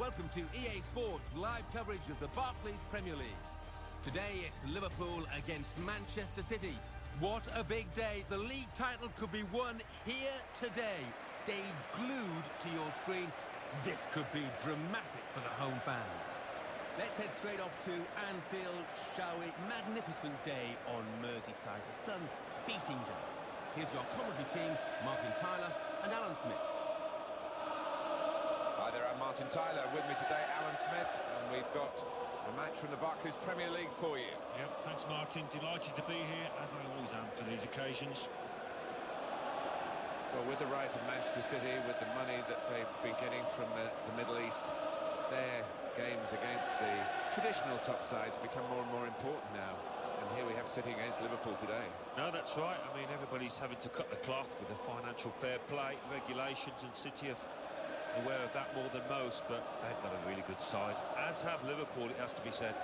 welcome to EA Sports live coverage of the Barclays Premier League. Today it's Liverpool against Manchester City. What a big day. The league title could be won here today. Stay glued to your screen. This could be dramatic for the home fans. Let's head straight off to Anfield, shall we? Magnificent day on Merseyside. The sun-beating day. Here's your commentary team, Martin Tyler and Alan Smith. Hi there, I'm Martin Tyler. With me today, Alan Smith, and we've got a match from the Barclays Premier League for you. Yep, thanks Martin. Delighted to be here, as I always am for these occasions. Well, with the rise of Manchester City, with the money that they've been getting from the Middle East, their games against the traditional top sides become more and more important now. And here we have City against Liverpool today. No, that's right. I mean, everybody's having to cut the cloth with the financial fair play regulations, and City are aware of that more than most, but they've got a really good side, as have Liverpool, it has to be said.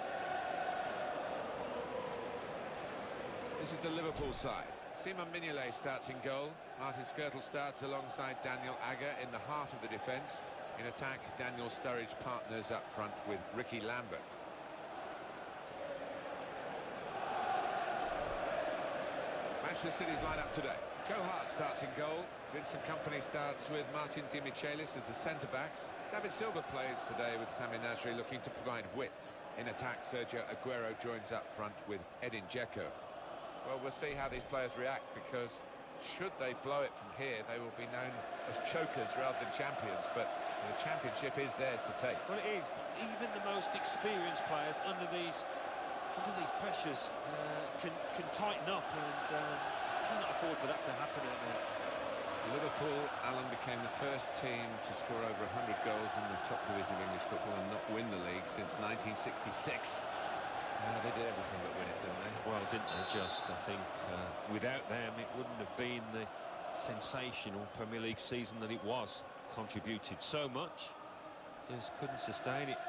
This is the Liverpool side. Simon Mignolet starts in goal. Martin Skrtel starts alongside Daniel Agger in the heart of the defence. In attack, Daniel Sturridge partners up front with Ricky Lambert. Manchester City's line-up today. Joe Hart starts in goal. Vincent Kompany starts with Martin Demichelis as the centre-backs. David Silva plays today with Sami Nasri looking to provide width. In attack, Sergio Aguero joins up front with Edin Dzeko. Well, we'll see how these players react, because should they blow it from here, they will be known as chokers rather than champions, but the championship is theirs to take. Well, it is, but even the most experienced players under these pressures can tighten up, and cannot afford for that to happen out there. Liverpool, Alan, became the first team to score over 100 goals in the top division of English football and not win the league since 1966. They did everything but win it, didn't they? Well, didn't they just? I think without them it wouldn't have been the sensational Premier League season that it was. Contributed so much, just couldn't sustain it.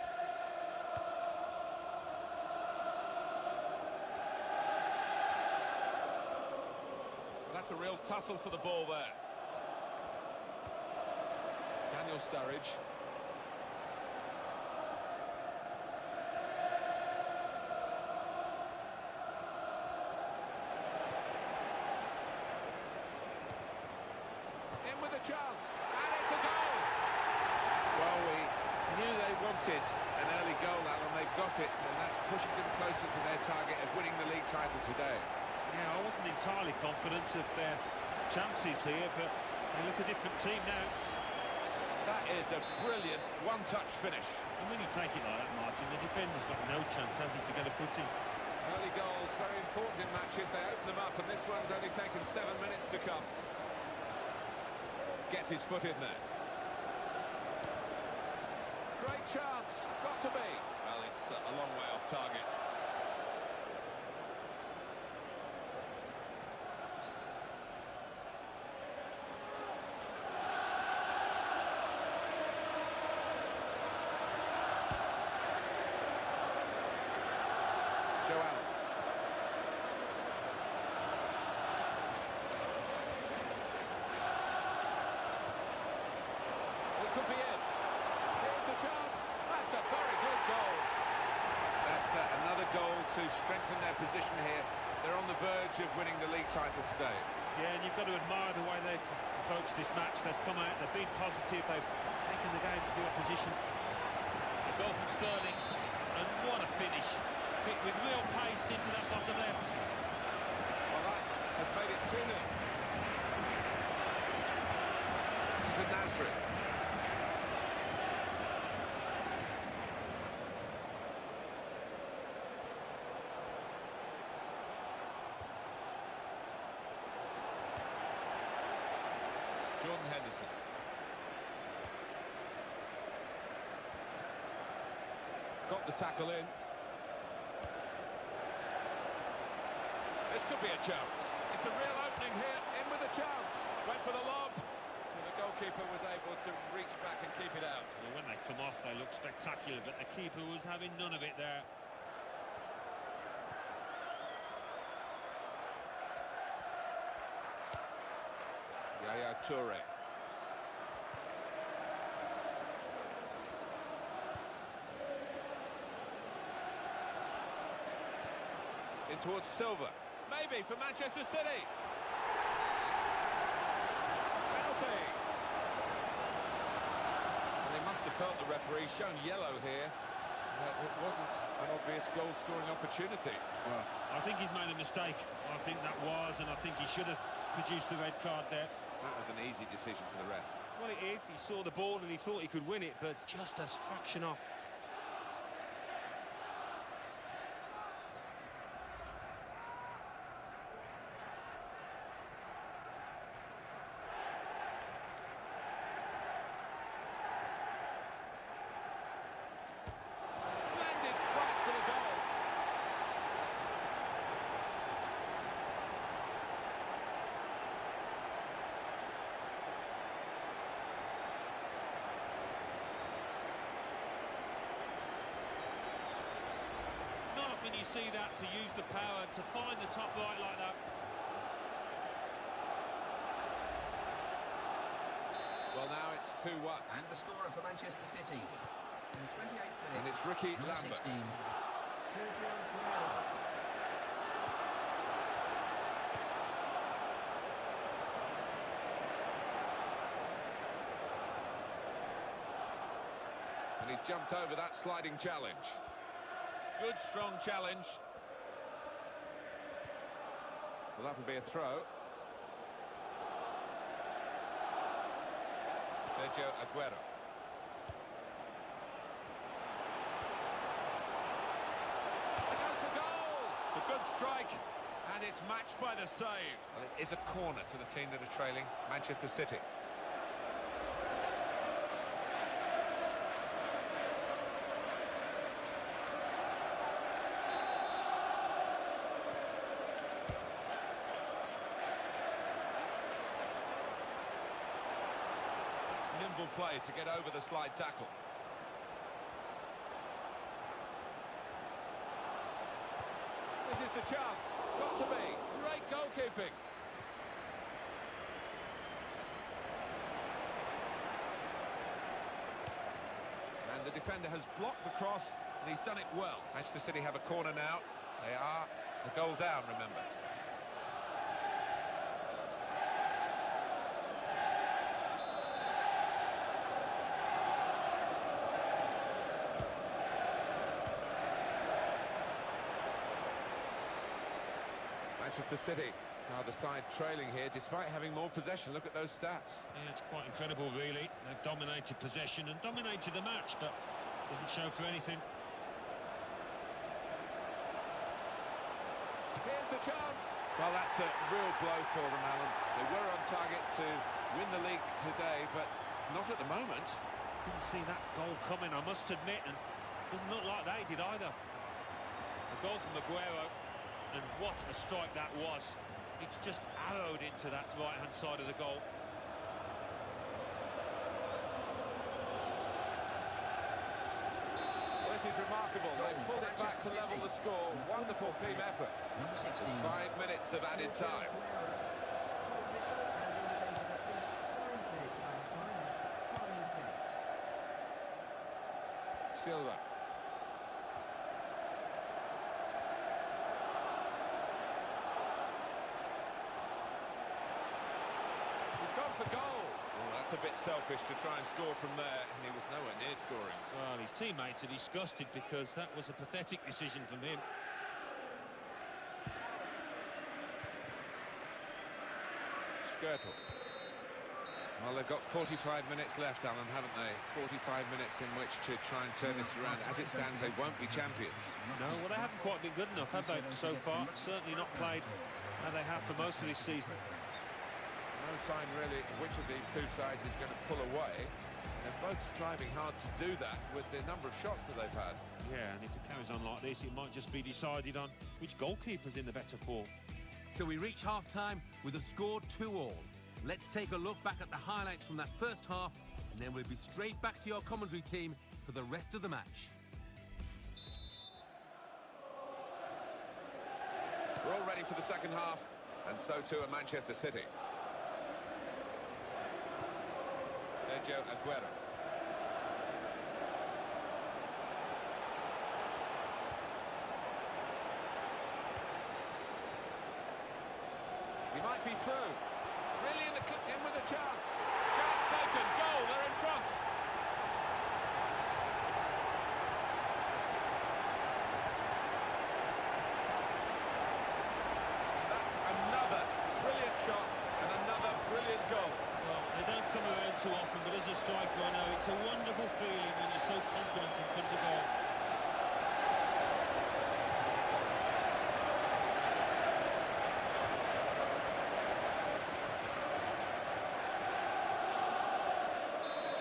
That's a real tussle for the ball there. Daniel Sturridge. In with a chance, and it's a goal! Well, we knew they wanted an early goal, Alan. They got it, and that's pushing them closer to their target of winning the league title today. Yeah, I wasn't entirely confident of their chances here, but they look a different team now. That is a brilliant one-touch finish. And when you take it like that, Martin, the defender's got no chance, has he, to get a footing? Early goals, very important in matches. They open them up, and this one's only taken 7 minutes to come. Gets his foot in there. Great chance, got to be. Well, it's a long way off target. Could be in. Here's the chance. That's a very good goal. That's another goal to strengthen their position here. They're on the verge of winning the league title today. Yeah, and you've got to admire the way they've approached this match. They've come out, they've been positive, they've taken the game to the opposition. A goal from Sterling, and what a finish. Hit with real pace into that bottom left. Well, that has made it 2-0. To Nasri. Jordan Henderson. Got the tackle in. This could be a chance. It's a real opening here. In with a chance. Went for the lob. And the goalkeeper was able to reach back and keep it out. Well, when they come off, they look spectacular, but the keeper was having none of it there. Yaya Toure. in towards Silva. Maybe for Manchester City. Penalty. And they must have felt the referee shown yellow here. It wasn't an obvious goal-scoring opportunity. Well, I think he's made a mistake. I think that was, and I think he should have produced the red card there. That was an easy decision for the ref. Well, it is. He saw the ball and he thought he could win it, but just a fraction off. When you see that, to use the power to find the top right like that. Well, now it's 2-1. And the scorer for Manchester City. In the 28th minute. And it's Ricky number Lambert. 16. Sergio Aguero. And he's jumped over that sliding challenge. Good, strong challenge. Well, that'll be a throw. Sergio Aguero. It goes for goal! It's a good strike, and it's matched by the save. Well, it is a corner to the team that are trailing, Manchester City. Nimble play to get over the slide tackle. This is the chance. Got to be. Great goalkeeping. And the defender has blocked the cross, and he's done it well. Manchester City have a corner now. They are a goal down, remember. Manchester City are the side trailing here, despite having more possession. Look at those stats. Yeah, it's quite incredible, really. They've dominated possession and dominated the match, but doesn't show for anything. Here's the chance. Well, that's a real blow for them, Alan. They were on target to win the league today, but not at the moment. Didn't see that goal coming, I must admit, and doesn't look like they did either. A goal from Aguero. And what a strike that was. It's just arrowed into that right-hand side of the goal. Well, this is remarkable. They pulled it back to level the score. Wonderful team effort. Number 16. Just 5 minutes of added time. Silva. Gone for goal. Oh, that's a bit selfish to try and score from there, and he was nowhere near scoring. Well, his teammates are disgusted because that was a pathetic decision from him. Skirtle. Well, they've got 45 minutes left, Alan, haven't they? 45 minutes in which to try and turn this around. As it stands, they won't be champions. No, well, they haven't quite been good enough, have they, so far? Certainly not played how they have for most of this season. No sign really which of these two sides is going to pull away. They're both striving hard to do that with the number of shots that they've had. Yeah, and if it carries on like this, it might just be decided on which goalkeeper's in the better form. So we reach half-time with a score 2-2. Let's take a look back at the highlights from that first half, and then we'll be straight back to your commentary team for the rest of the match. We're all ready for the second half, and so too are Manchester City. Sergio Aguero. might be through. Really in with a chance. Chance taken. Goal. They're in front. That's another brilliant shot and another brilliant goal. Well, they don't come around too often, but as a striker, I know it's a wonderful feeling when you're so confident in front of goal.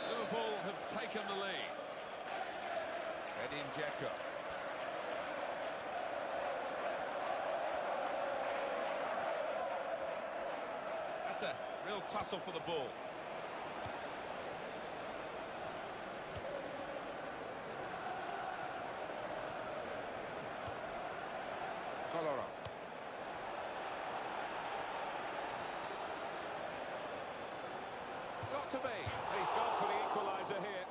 Liverpool have taken the lead. Edin Dzeko. That's a real tussle for the ball. Kolarov. Got to be. He's gone for the equaliser here.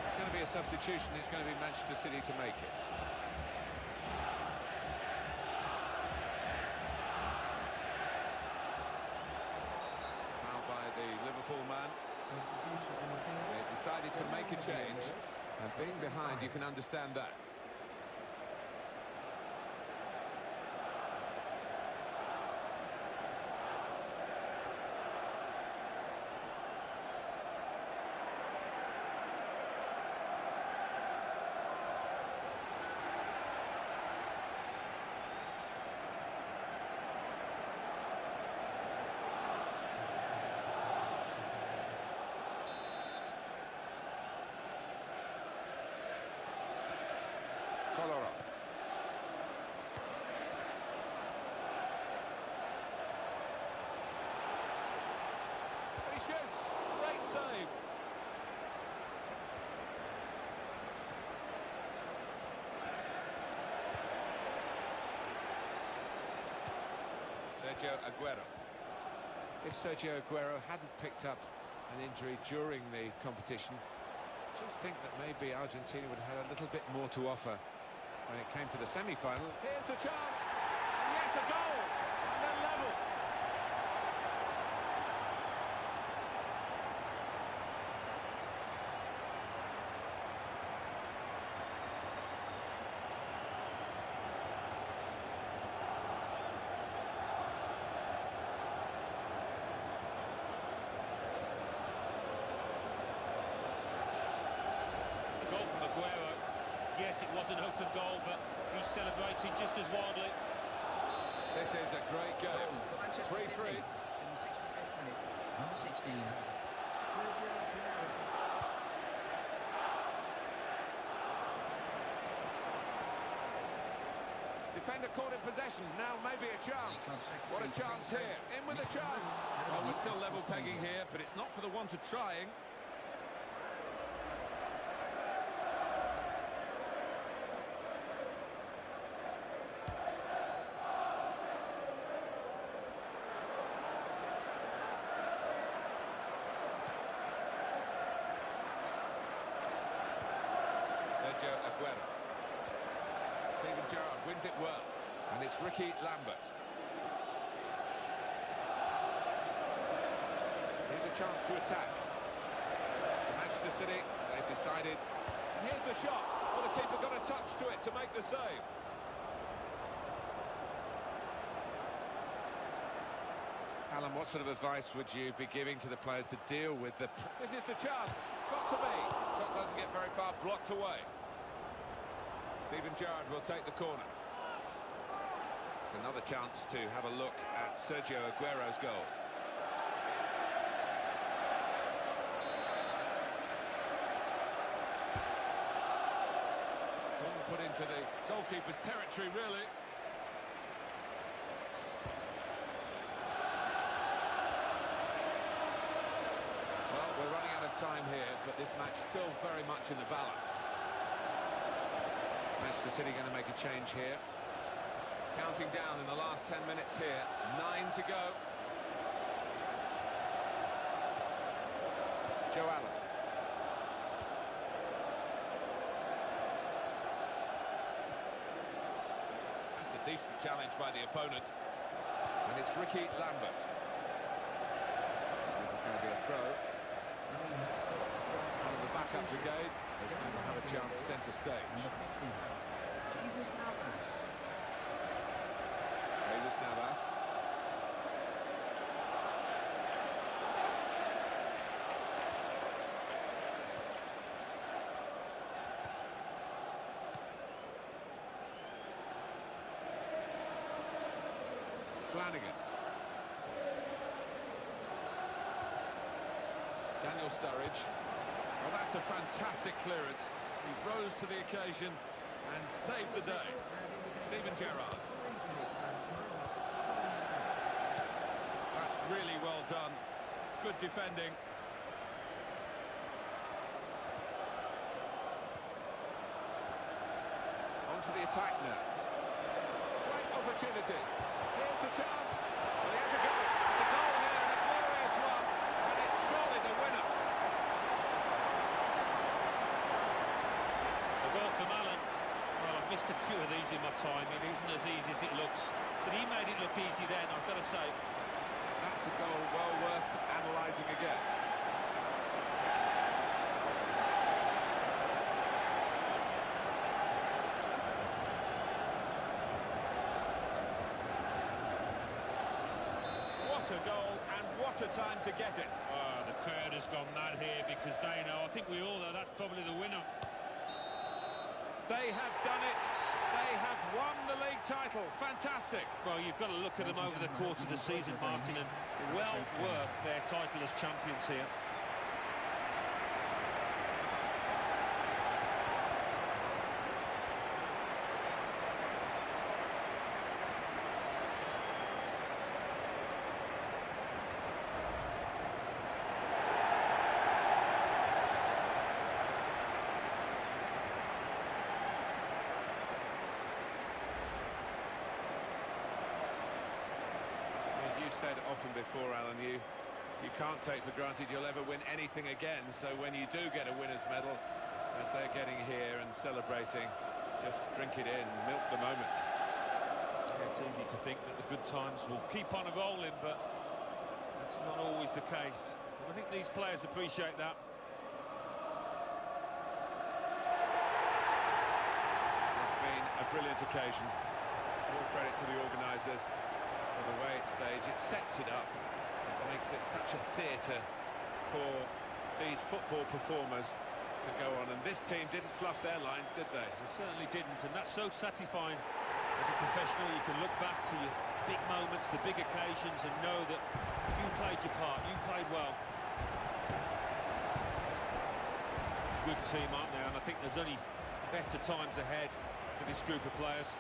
It's going to be a substitution. It's going to be Manchester City to make it. Foul by the Liverpool man. They decided to make a change, and being behind, you can understand that. Kolarov. He shoots. Great save. Sergio Aguero. If Sergio Aguero hadn't picked up an injury during the competition, just think that maybe Argentina would have had a little bit more to offer when it came to the semi-final. Here's the chance, and yes, a goal, and they're level. Goal from Aguero. Yes, it was an open goal, but he's celebrating just as wildly. This is a great game. 3-3. In the 65th minute, number 16. Defender caught in possession. Now maybe a chance. What a chance here. In with a chance. Well, we're still level pegging here, but it's not for the want of trying. Sergio Aguero. Steven Gerrard wins it well, and it's Ricky Lambert. Here's a chance to attack. Manchester City, they've decided. And here's the shot. Well, the keeper got a touch to it to make the save. Alan, what sort of advice would you be giving to the players to deal with the... This is the chance. Got to be. Shot doesn't get very far, blocked away. Steven Gerrard will take the corner. It's another chance to have a look at Sergio Aguero's goal. One put into the goalkeeper's territory, really. Well, we're running out of time here, but this match still very much in the balance. Manchester City going to make a change here. Counting down in the last 10 minutes here. 9 to go. Joe Allen. That's a decent challenge by the opponent. And it's Ricky Lambert. This is going to be a throw. Well, the backup brigade is going to have a chance centre stage. Jesus Navas. Jesus Navas. Flanagan. Daniel Sturridge. Well, that's a fantastic clearance. He rose to the occasion and saved the day. Steven Gerrard. That's really well done. Good defending. On to the attack now. Great opportunity. Here's the chance. Well, he has a goal. It's a goal here, and a glorious one. And it's surely the winner. A goal from Allen. Well, I've missed a few of these in my time. It isn't as easy as it looks. But he made it look easy then, I've got to say. That's a goal well worth analysing again. What a goal, and what a time to get it. Oh, the crowd has gone mad here because they know, I think we all know, that's probably the winner. They have done it. They have won the league title. Fantastic. Well, you've got to look at them over the course of the season, Martin, and well worth their title as champions here. Said often before, Alan, you can't take for granted you'll ever win anything again, so when you do get a winner's medal, as they're getting here and celebrating, just drink it in, milk the moment. It's easy to think that the good times will keep on rolling, but that's not always the case. I think these players appreciate that. It's been a brilliant occasion. All credit to the organisers for the way it's staged. It sets it up. It makes it such a theatre for these football performers to go on. And this team didn't fluff their lines, did they? They certainly didn't, and that's so satisfying. As a professional, you can look back to your big moments, the big occasions, and know that you played your part, you played well. Good team, aren't they? And I think there's only better times ahead for this group of players.